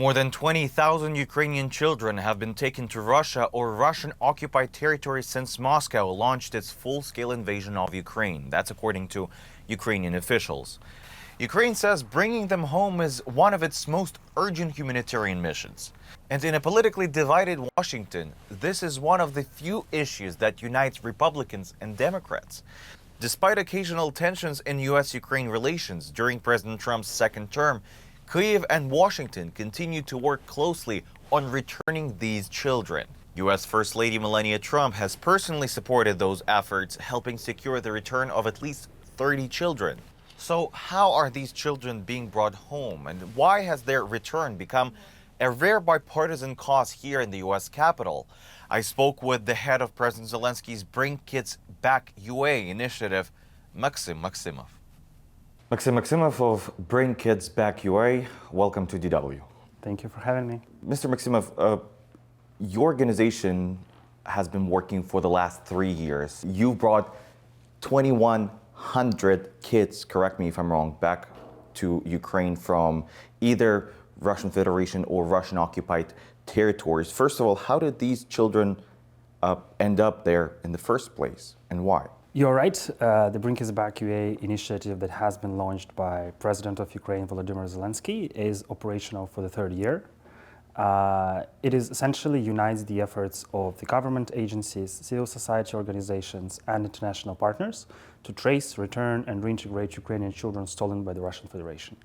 More than 20,000 Ukrainian children have been taken to Russia or Russian-occupied territory since Moscow launched its full-scale invasion of Ukraine. That's according to Ukrainian officials. Ukraine says bringing them home is one of its most urgent humanitarian missions. And in a politically divided Washington, this is one of the few issues that unites Republicans and Democrats. Despite occasional tensions in U.S.-Ukraine relations during President Trump's second term, Kyiv and Washington continue to work closely on returning these children. U.S. First Lady Melania Trump has personally supported those efforts, helping secure the return of at least 30 children. So how are these children being brought home, and why has their return become a rare bipartisan cause here in the U.S. Capitol? I spoke with the head of President Zelensky's Bring Kids Back UA initiative, Maksym Maksymov. Maksym Maksymov of Bring Kids Back UA, welcome to DW. Thank you for having me. Mr. Maksymov, your organization has been working for the last 3 years. You brought 2,100 kids, correct me if I'm wrong, back to Ukraine from either Russian Federation or Russian-occupied territories. First of all, how did these children end up there in the first place, and why? You're right. The Bring Kids Back UA initiative that has been launched by President of Ukraine, Volodymyr Zelensky, is operational for the third year. It is essentially unites the efforts of the government agencies, civil society organizations, and international partners to trace, return, and reintegrate Ukrainian children stolen by the Russian Federation.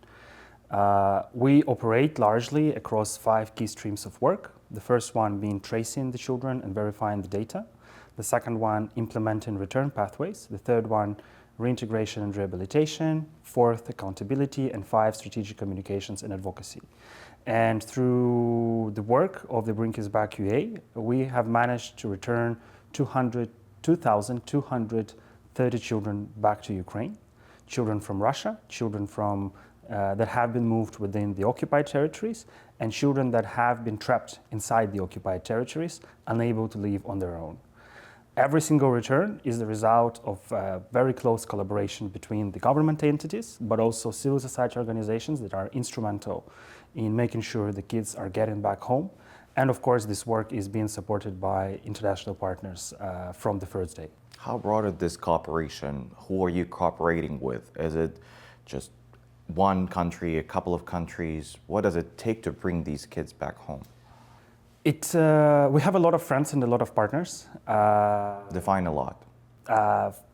We operate largely across 5 key streams of work. The first one being tracing the children and verifying the data. The second one, implementing return pathways. The third one, reintegration and rehabilitation. Fourth, accountability. And 5, strategic communications and advocacy. And through the work of the Bring Kids Back UA, we have managed to return 2,230 children back to Ukraine. Children from Russia, children from that have been moved within the occupied territories, and children that have been trapped inside the occupied territories, unable to leave on their own. Every single return is the result of very close collaboration between the government entities, but also civil society organizations that are instrumental in making sure the kids are getting back home. And of course, this work is being supported by international partners from the first day. How broad is this cooperation? Who are you cooperating with? Is it just one country, a couple of countries? What does it take to bring these kids back home? We have a lot of friends and a lot of partners. Define a lot.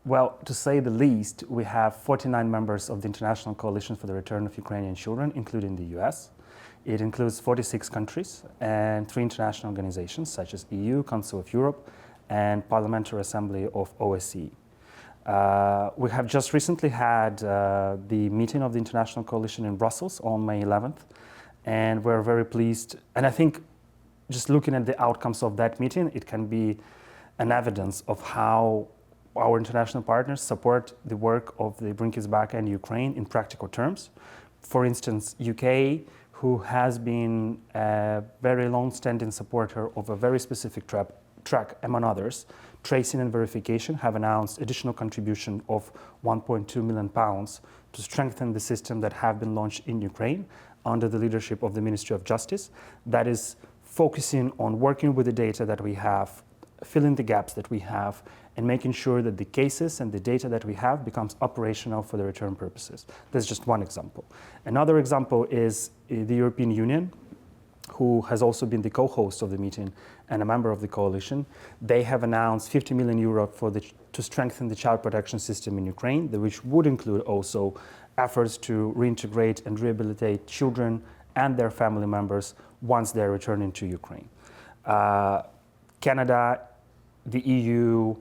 Well, to say the least, we have 49 members of the International Coalition for the Return of Ukrainian Children, including the US. It includes 46 countries and 3 international organizations, such as EU, Council of Europe, and Parliamentary Assembly of OSCE. We have just recently had the meeting of the International Coalition in Brussels on May 11th, and we're very pleased. And I think just looking at the outcomes of that meeting, it can be an evidence of how our international partners support the work of the Bring Kids Back and Ukraine in practical terms. For instance, UK, who has been a very long-standing supporter of a very specific track, among others, tracing and verification, have announced additional contribution of £1.2 million to strengthen the system that have been launched in Ukraine under the leadership of the Ministry of Justice, that is focusing on working with the data that we have, filling the gaps that we have, and making sure that the cases and the data that we have becomes operational for the return purposes. That's just one example. Another example is the European Union, who has also been the co-host of the meeting and a member of the coalition. They have announced 50 million euro to strengthen the child protection system in Ukraine, which would include also efforts to reintegrate and rehabilitate children and their family members once they're returning to Ukraine. Canada, the EU,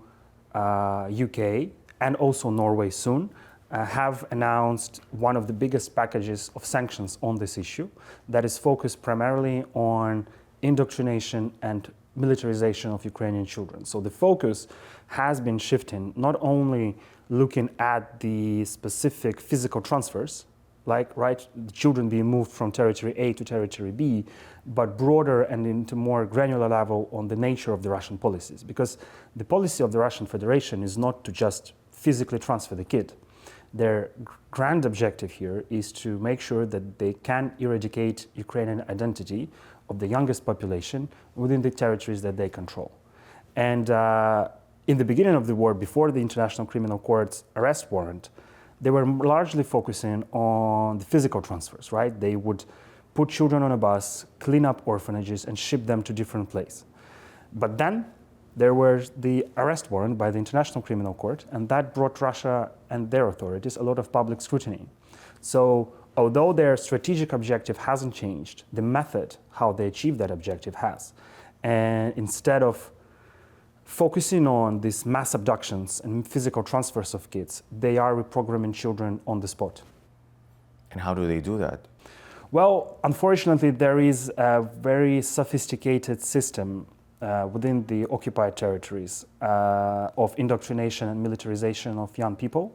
UK, and also Norway soon have announced one of the biggest packages of sanctions on this issue that is focused primarily on indoctrination and militarization of Ukrainian children. So the focus has been shifting, not only looking at the specific physical transfers, like the children being moved from territory A to territory B, but broader and into more granular level on the nature of the Russian policies. Because the policy of the Russian Federation is not to just physically transfer the kid. Their grand objective here is to make sure that they can eradicate Ukrainian identity of the youngest population within the territories that they control. And in the beginning of the war, before the International Criminal Court's arrest warrant, they were largely focusing on the physical transfers, right? They would put children on a bus, clean up orphanages, and ship them to different places. But then there was the arrest warrant by the International Criminal Court, and that brought Russia and their authorities a lot of public scrutiny. So although their strategic objective hasn't changed, the method how they achieve that objective has. And instead of focusing on these mass abductions and physical transfers of kids, they are reprogramming children on the spot. And how do they do that? Well, unfortunately, there is a very sophisticated system within the occupied territories of indoctrination and militarization of young people.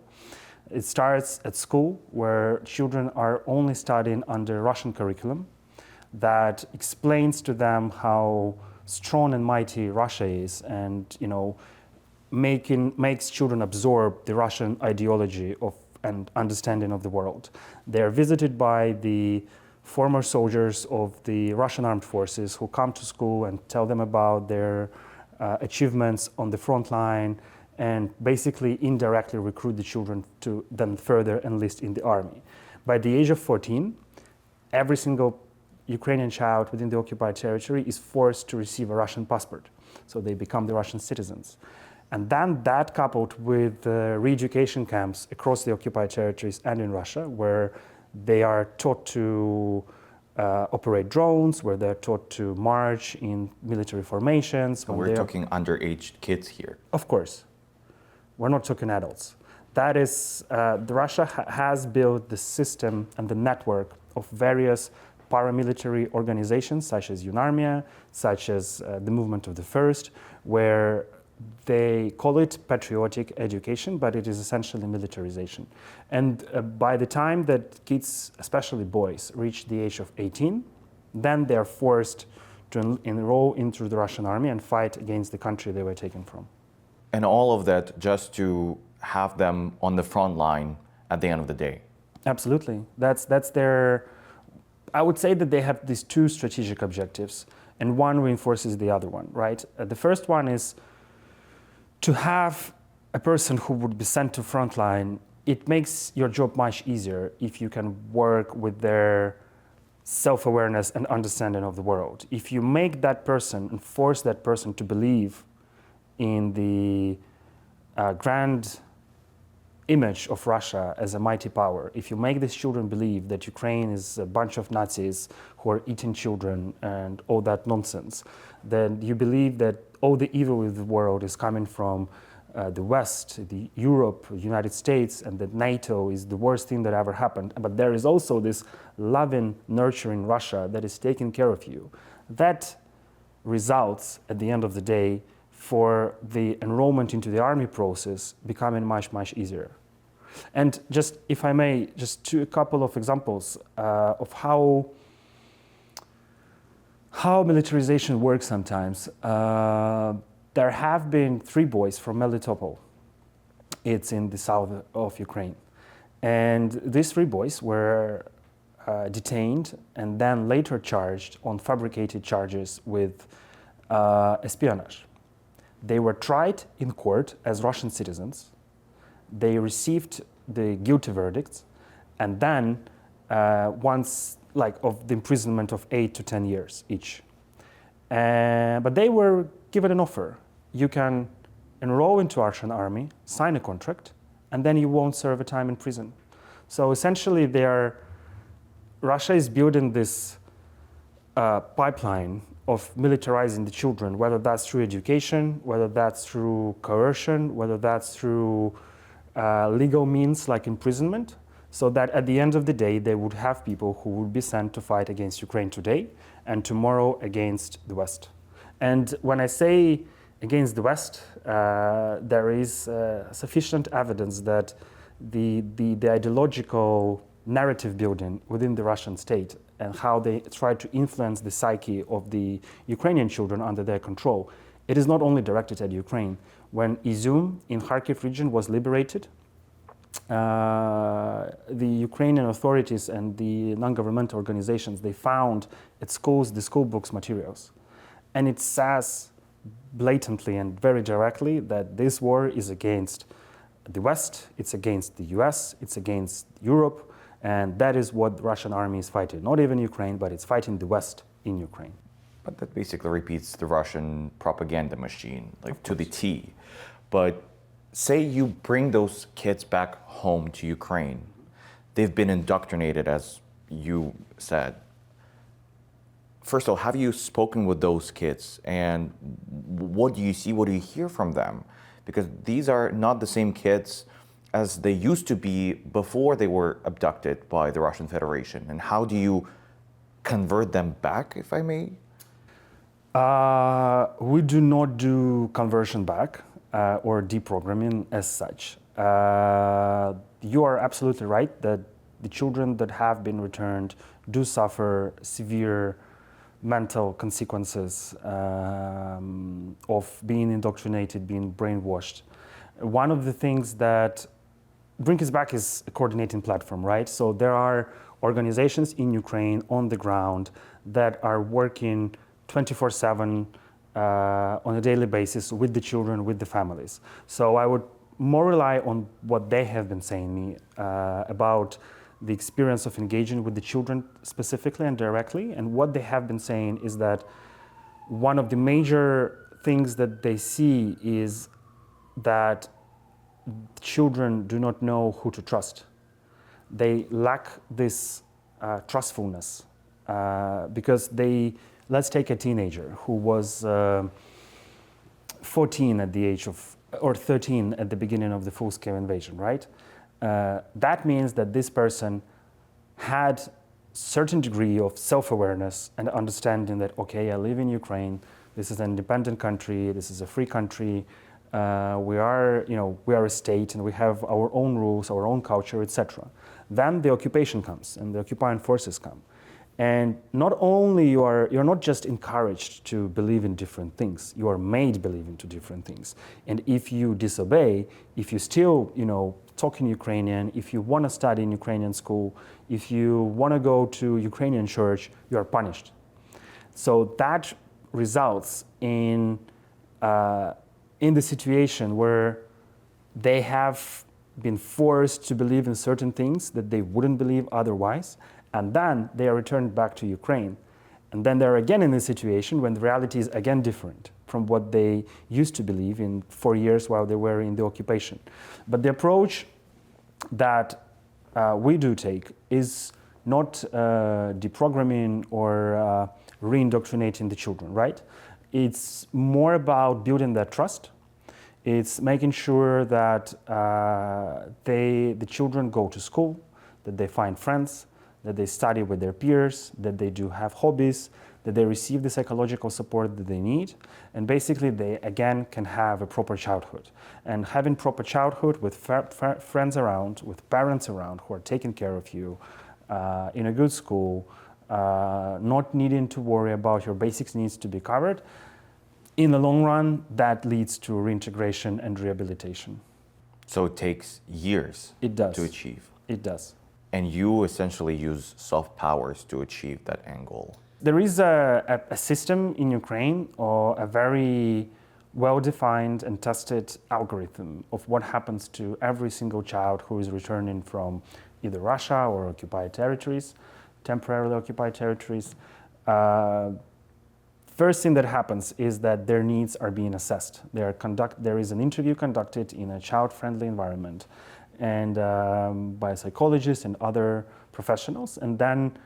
It starts at school, where children are only studying under Russian curriculum that explains to them how strong and mighty Russia is, and makes children absorb the Russian ideology and understanding of the world. They're visited by the former soldiers of the Russian armed forces who come to school and tell them about their achievements on the front line, and basically indirectly recruit the children to then further enlist in the army. By the age of 14, every single Ukrainian child within the occupied territory is forced to receive a Russian passport. So they become the Russian citizens. And then that coupled with re-education camps across the occupied territories and in Russia, where they are taught to operate drones, where they're taught to march in military formations. So we're talking underage kids here. Of course. We're not talking adults. That is, Russia has built the system and the network of various paramilitary organizations, such as UNARMIA, such as the Movement of the First, where they call it patriotic education, but it is essentially militarization. And by the time that kids, especially boys, reach the age of 18, then they're forced to enroll into the Russian army and fight against the country they were taken from. And all of that just to have them on the front line at the end of the day. Absolutely. That's their... I would say that they have these two strategic objectives, and one reinforces the other one, right? The first one is to have a person who would be sent to frontline. It makes your job much easier if you can work with their self-awareness and understanding of the world. If you make that person and force that person to believe in the grand image of Russia as a mighty power, if you make these children believe that Ukraine is a bunch of Nazis who are eating children and all that nonsense, then you believe that all the evil in the world is coming from the West, the Europe, the United States, and that NATO is the worst thing that ever happened. But there is also this loving, nurturing Russia that is taking care of you. That results, at the end of the day, for the enrollment into the army process becoming much, much easier. And just, if I may, just a couple of examples of how militarization works sometimes. There have been 3 boys from Melitopol. It's in the south of Ukraine. And these 3 boys were detained and then later charged on fabricated charges with espionage. They were tried in court as Russian citizens. They received the guilty verdicts, and then of the imprisonment of 8 to 10 years each. But they were given an offer. You can enroll into Russian army, sign a contract, and then you won't serve a time in prison. So essentially, Russia is building this pipeline of militarizing the children, whether that's through education, whether that's through coercion, whether that's through legal means like imprisonment, so that at the end of the day, they would have people who would be sent to fight against Ukraine today and tomorrow against the West. And when I say against the West, there is sufficient evidence that the ideological narrative building within the Russian state and how they try to influence the psyche of the Ukrainian children under their control, it is not only directed at Ukraine. When Izum in Kharkiv region was liberated, the Ukrainian authorities and the non-governmental organizations, they found at schools the school books materials. And it says blatantly and very directly that this war is against the West, it's against the US, it's against Europe, and that is what the Russian army is fighting. Not even Ukraine, but it's fighting the West in Ukraine. But that basically repeats the Russian propaganda machine, like to the T. But say you bring those kids back home to Ukraine. They've been indoctrinated, as you said. First of all, have you spoken with those kids? And what do you see, what do you hear from them? Because these are not the same kids as they used to be before they were abducted by the Russian Federation. And how do you convert them back, if I may? We do not do conversion back or deprogramming as such. You are absolutely right that the children that have been returned do suffer severe mental consequences of being indoctrinated, being brainwashed. One of the things that Bring Us Back is a coordinating platform, right? So there are organizations in Ukraine on the ground that are working 24/7 on a daily basis with the children, with the families. So I would more rely on what they have been saying me about the experience of engaging with the children specifically and directly. And what they have been saying is that one of the major things that they see is that children do not know who to trust. They lack this trustfulness because let's take a teenager who was 14 at the age of, or 13 at the beginning of the full-scale invasion, right? That means that this person had certain degree of self-awareness and understanding that, okay, I live in Ukraine, this is an independent country, this is a free country, we are a state and we have our own rules, our own culture, etc. Then the occupation comes and the occupying forces come. And not only you're not just encouraged to believe in different things, you are made believe into different things. And if you disobey, if you still, talk in Ukrainian, if you want to study in Ukrainian school, if you want to go to Ukrainian church, you are punished. So that results in the situation where they have been forced to believe in certain things that they wouldn't believe otherwise, and then they are returned back to Ukraine. And then they're again in a situation when the reality is again different from what they used to believe in 4 years while they were in the occupation. But the approach that we do take is not deprogramming or re-indoctrinating the children, right? It's more about building that trust. It's making sure that the children go to school, that they find friends, that they study with their peers, that they do have hobbies, that they receive the psychological support that they need, and basically they again can have a proper childhood. And having proper childhood with friends around, with parents around who are taking care of you, in a good school, not needing to worry about your basic needs to be covered, in the long run, that leads to reintegration and rehabilitation. So it takes years to achieve. It does. And you essentially use soft powers to achieve that end goal. There is a system in Ukraine, or a very well-defined and tested algorithm of what happens to every single child who is returning from either Russia or occupied territories, temporarily occupied territories. First thing that happens is that their needs are being assessed. There is an interview conducted in a child-friendly environment and by psychologists and other professionals. And then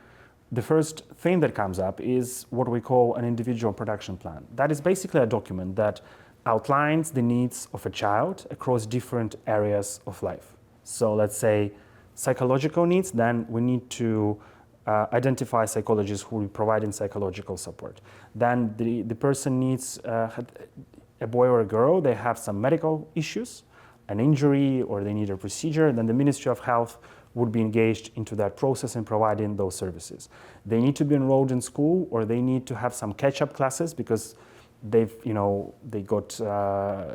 the first thing that comes up is what we call an individual production plan. That is basically a document that outlines the needs of a child across different areas of life. So let's say psychological needs, then we need to identify psychologists who will be providing psychological support. Then the person needs a boy or a girl, they have some medical issues, an injury, or they need a procedure, then the Ministry of Health would be engaged into that process and providing those services. They need to be enrolled in school, or they need to have some catch-up classes because they got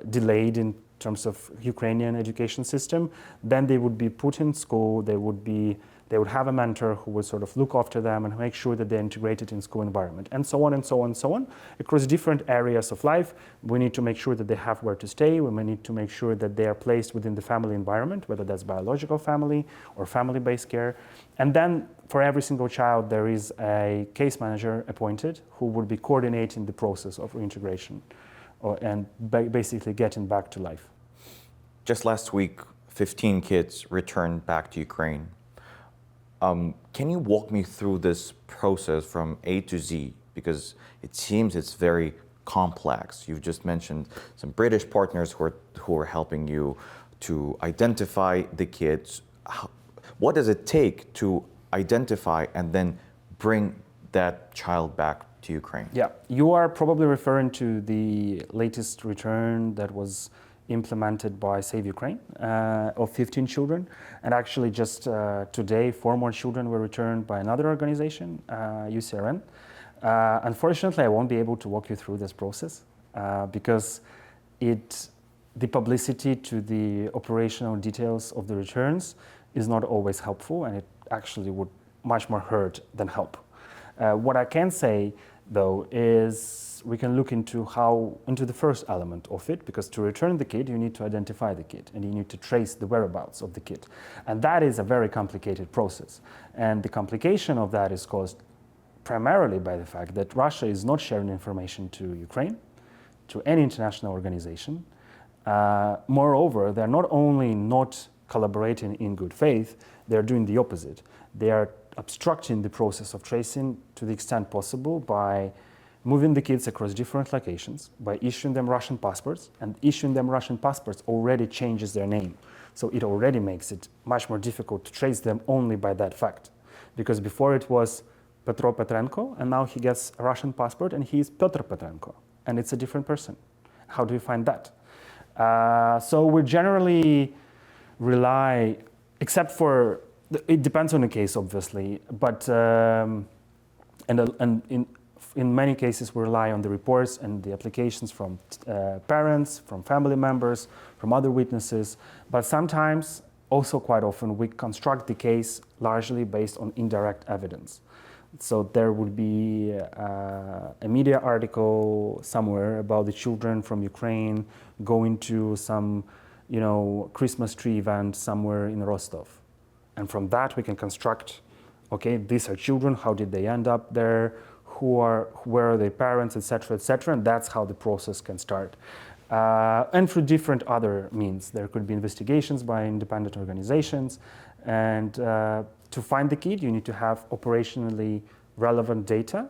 delayed in terms of Ukrainian education system, then they would be put in school, they would have a mentor who would sort of look after them and make sure that they're integrated in school environment, and so on and so on and so on. Across different areas of life, we need to make sure that they have where to stay, we need to make sure that they are placed within the family environment, whether that's biological family or family-based care. And then for every single child, there is a case manager appointed who would be coordinating the process of reintegration and basically getting back to life. Just last week, 15 kids returned back to Ukraine. Can you walk me through this process from A to Z? Because it seems it's very complex. You've just mentioned some British partners who are helping you to identify the kids. What does it take to identify and then bring that child back to Ukraine? Yeah, you are probably referring to the latest return that was implemented by Save Ukraine of 15 children. And actually just today, 4 more children were returned by another organization, UCRN. Unfortunately, I won't be able to walk you through this process because the publicity to the operational details of the returns is not always helpful, and it actually would much more hurt than help. What I can say, though, is we can look into the first element of it, because to return the kid, you need to identify the kid and you need to trace the whereabouts of the kid. And that is a very complicated process. And the complication of that is caused primarily by the fact that Russia is not sharing information to Ukraine, to any international organization. Moreover, they're not only not collaborating in good faith, they're doing the opposite. They are obstructing the process of tracing to the extent possible by moving the kids across different locations, by issuing them Russian passports, and issuing them Russian passports already changes their name. So it already makes it much more difficult to trace them only by that fact. Because before it was Petro Petrenko, and now he gets a Russian passport and he is Petr Petrenko, and it's a different person. How do we find that? So we generally rely, except for, it depends on the case, obviously, but in many cases we rely on the reports and the applications from parents, from family members, from other witnesses, but sometimes, also quite often, we construct the case largely based on indirect evidence. So there would be a media article somewhere about the children from Ukraine going to some, Christmas tree event somewhere in Rostov. And from that we can construct, okay, these are children, how did they end up there, where are their parents, etc., and that's how the process can start. And through different other means. There could be investigations by independent organizations, and to find the kid, you need to have operationally relevant data,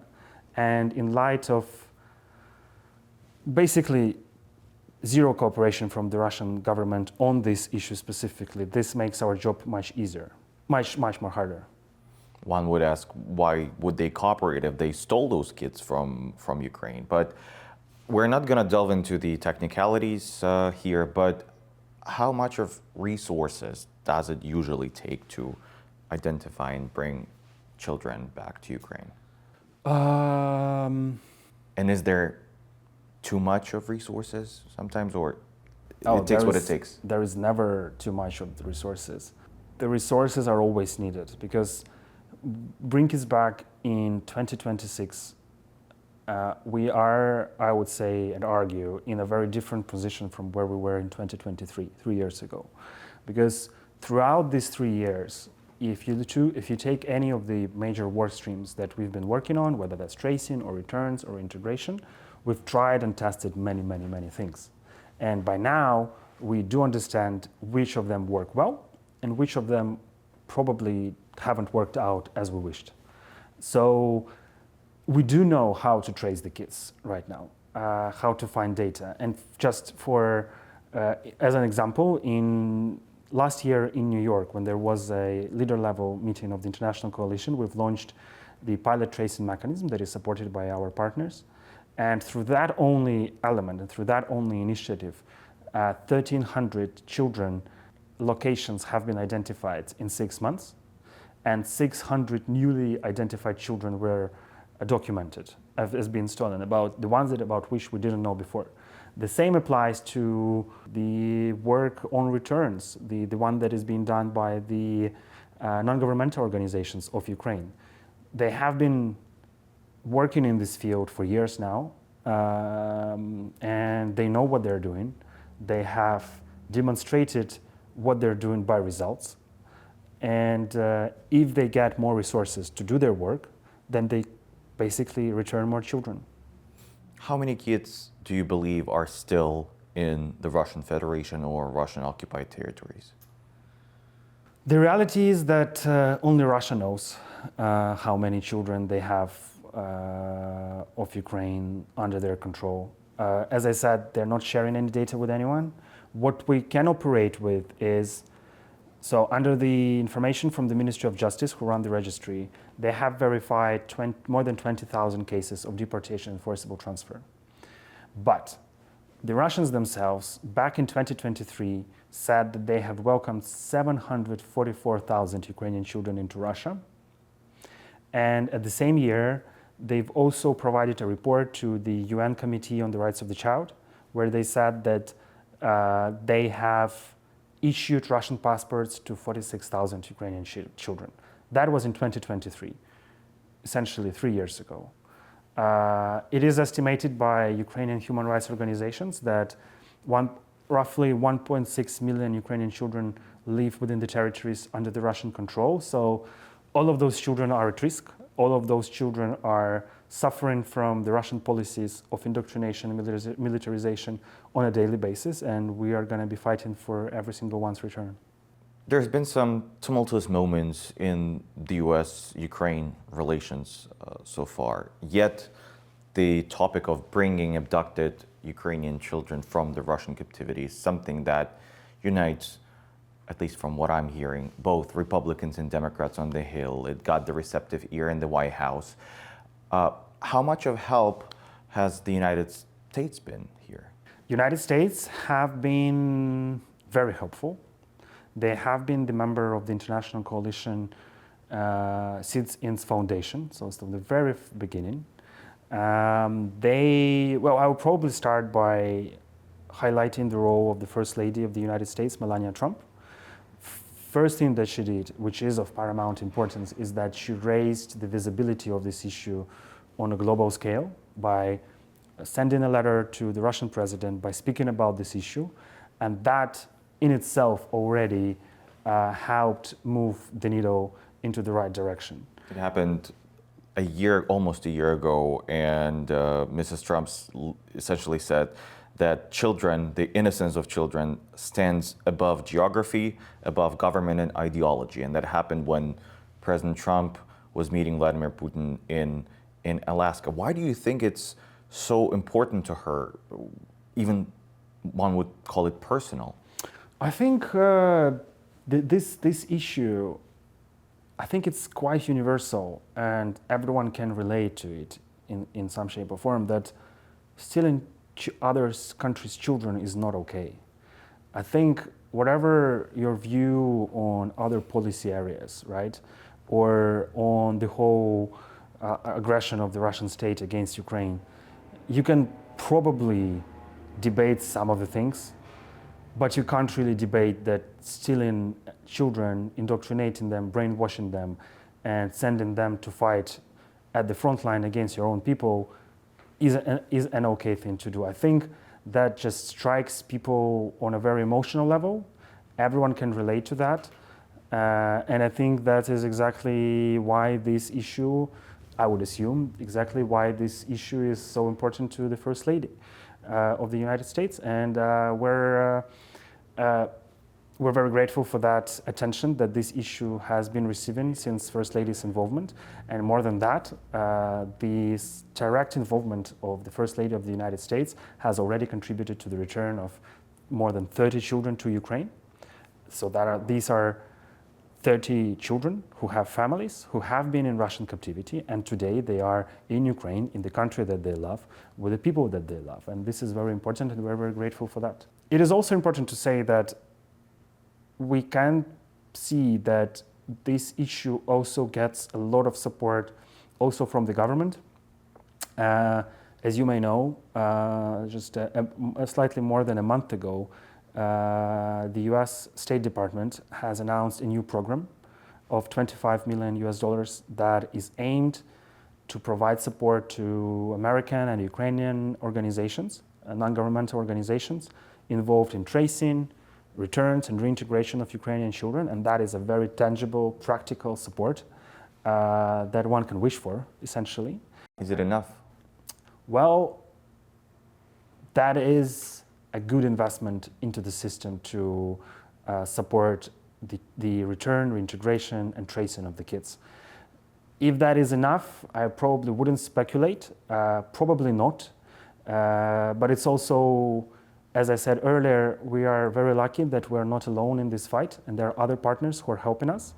and in light of basically zero cooperation from the Russian government on this issue specifically, this makes our job much easier, much more harder. One would ask, why would they cooperate if they stole those kids from Ukraine? But we're not going to delve into the technicalities here, but how much of resources does it usually take to identify and bring children back to Ukraine? And is there too much of resources sometimes, or it takes what it takes? There is never too much of the resources. The resources are always needed, because bring kids back in 2026, we are, I would say and argue, in a very different position from where we were in 2023, 3 years ago. Because throughout these 3 years, if you take any of the major work streams that we've been working on, whether that's tracing or returns or integration, we've tried and tested many things. And by now, we do understand which of them work well and which of them probably haven't worked out as we wished. So we do know how to trace the kids right now, how to find data. And just for, as an example, in last year in New York, when there was a leader-level meeting of the International Coalition, we've launched the pilot tracing mechanism that is supported by our partners. And through that only element and through that only initiative, 1,300 children locations have been identified in 6 months, and 600 newly identified children were documented as being stolen, about the ones about which we didn't know before. The same applies to the work on returns, the one that is being done by the non-governmental organizations of Ukraine. They have been working in this field for years now, and they know what they're doing. They have demonstrated what they're doing by results. And if they get more resources to do their work, then they basically return more children. How many kids do you believe are still in the Russian Federation or Russian occupied territories? The reality is that only Russia knows how many children they have of Ukraine under their control. As I said, they're not sharing any data with anyone. What we can operate with is, so under the information from the Ministry of Justice, who run the registry, they have verified more than 20,000 cases of deportation and forcible transfer. But the Russians themselves, back in 2023, said that they have welcomed 744,000 Ukrainian children into Russia. And at the same year, they've also provided a report to the UN Committee on the Rights of the Child, where they said that they have issued Russian passports to 46,000 Ukrainian children. That was in 2023, essentially 3 years ago. It is estimated by Ukrainian human rights organizations that roughly 1.6 million Ukrainian children live within the territories under the Russian control. So all of those children are at risk. All of those children are suffering from the Russian policies of indoctrination and militarization on a daily basis, and we are going to be fighting for every single one's return. There's been some tumultuous moments in the US-Ukraine relations so far, yet the topic of bringing abducted Ukrainian children from the Russian captivity is something that unites, at least from what I'm hearing, both Republicans and Democrats on the Hill. It got the receptive ear in the White House. How much of help has the United States been here? United States have been very helpful. They have been the member of the international coalition since its foundation, so it's from the very beginning. I will probably start by highlighting the role of the First Lady of the United States, Melania Trump. First thing that she did, which is of paramount importance, is that she raised the visibility of this issue on a global scale by sending a letter to the Russian president, by speaking about this issue, and that in itself already helped move the needle into the right direction. It happened almost a year ago, and Mrs. Trump essentially said that children, the innocence of children, stands above geography, above government and ideology. And that happened when President Trump was meeting Vladimir Putin in Alaska. Why do you think it's so important to her, even one would call it personal? I think this issue, I think it's quite universal, and everyone can relate to it in some shape or form, that stealing other countries' children is not okay. I think whatever your view on other policy areas, right, or on the whole aggression of the Russian state against Ukraine, you can probably debate some of the things, but you can't really debate that stealing children, indoctrinating them, brainwashing them, and sending them to fight at the front line against your own people is an okay thing to do. I think that just strikes people on a very emotional level. Everyone can relate to that. And I think that is exactly why this issue, I would assume, exactly why this issue is so important to the First Lady of the United States. And we're very grateful for that attention that this issue has been receiving since First Lady's involvement. And more than that, the direct involvement of the First Lady of the United States has already contributed to the return of more than 30 children to Ukraine. So these are 30 children who have families, who have been in Russian captivity, and today they are in Ukraine, in the country that they love, with the people that they love. And this is very important, and we're very grateful for that. It is also important to say that we can see that this issue also gets a lot of support also from the government. As you may know, just slightly more than a month ago, the US State Department has announced a new program of $25 million that is aimed to provide support to American and Ukrainian organizations, non-governmental organizations involved in tracing, returns and reintegration of Ukrainian children, and that is a very tangible, practical support that one can wish for, essentially. Is it enough? Well, that is a good investment into the system to support the return, reintegration, and tracing of the kids. If that is enough, I probably wouldn't speculate, probably not. But it's also, as I said earlier, we are very lucky that we're not alone in this fight, and there are other partners who are helping us.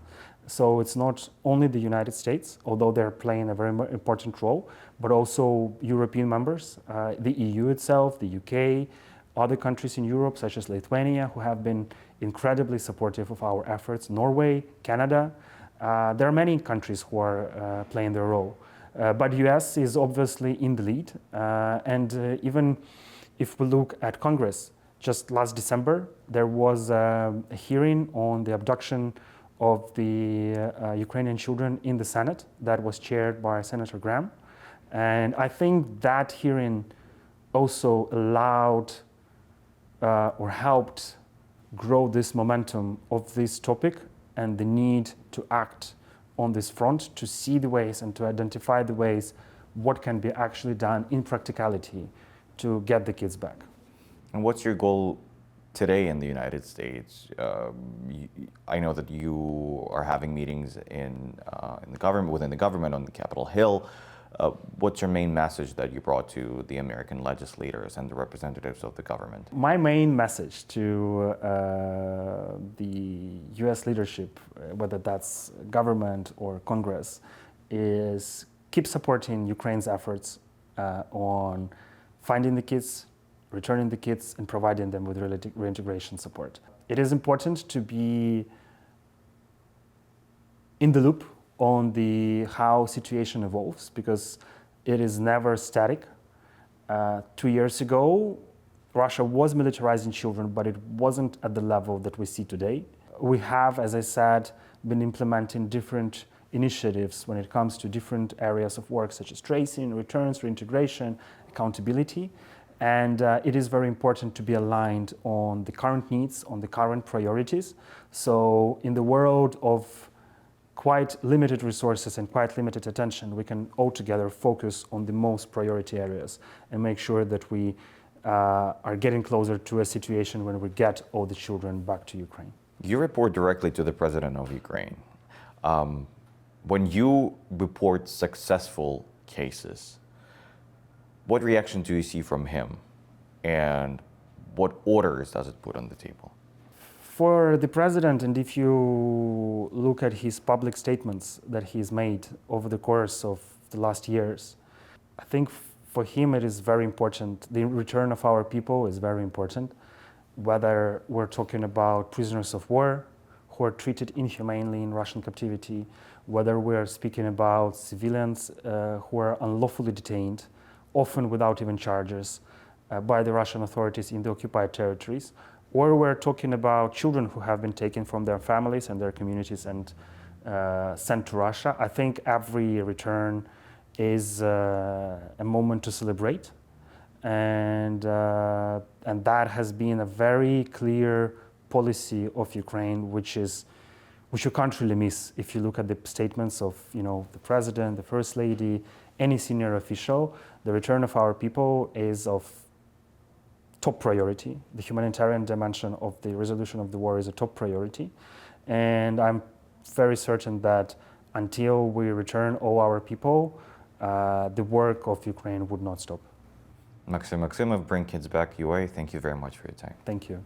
So it's not only the United States, although they're playing a very important role, but also European members, the EU itself, the UK, other countries in Europe, such as Lithuania, who have been incredibly supportive of our efforts, Norway, Canada. There are many countries who are playing their role. But US is obviously in the lead. And even if we look at Congress, just last December, there was a hearing on the abduction of the Ukrainian children in the Senate that was chaired by Senator Graham. And I think that hearing also allowed or helped grow this momentum of this topic and the need to act on this front, to see the ways and to identify the ways what can be actually done in practicality to get the kids back. And what's your goal today in the United States? I know that you are having meetings in the government, within the government, on the Capitol Hill. What's your main message that you brought to the American legislators and the representatives of the government? My main message to the US leadership, whether that's government or Congress, is keep supporting Ukraine's efforts on finding the kids, returning the kids, and providing them with reintegration support. It is important to be in the loop on how situation evolves, because it is never static. 2 years ago, Russia was militarizing children, but it wasn't at the level that we see today. We have, as I said, been implementing different initiatives when it comes to different areas of work, such as tracing, returns, reintegration, accountability. And it is very important to be aligned on the current needs, on the current priorities. So in the world of quite limited resources and quite limited attention, we can all together focus on the most priority areas and make sure that we are getting closer to a situation when we get all the children back to Ukraine. You report directly to the president of Ukraine. When you report successful cases, what reaction do you see from him, and what orders does it put on the table? For the president, and if you look at his public statements that he's made over the course of the last years, I think for him it is very important. The return of our people is very important, whether we're talking about prisoners of war who are treated inhumanely in Russian captivity, whether we're speaking about civilians who are unlawfully detained, often without even charges, by the Russian authorities in the occupied territories, or we're talking about children who have been taken from their families and their communities and sent to Russia. I think every return is a moment to celebrate, and that has been a very clear policy of Ukraine, which you can't really miss if you look at the statements of the president, the first lady, any senior official. The return of our people is of top priority. The humanitarian dimension of the resolution of the war is a top priority. And I'm very certain that until we return all our people, the work of Ukraine would not stop. Maksym Maksymov, Bring Kids Back UA, thank you very much for your time. Thank you.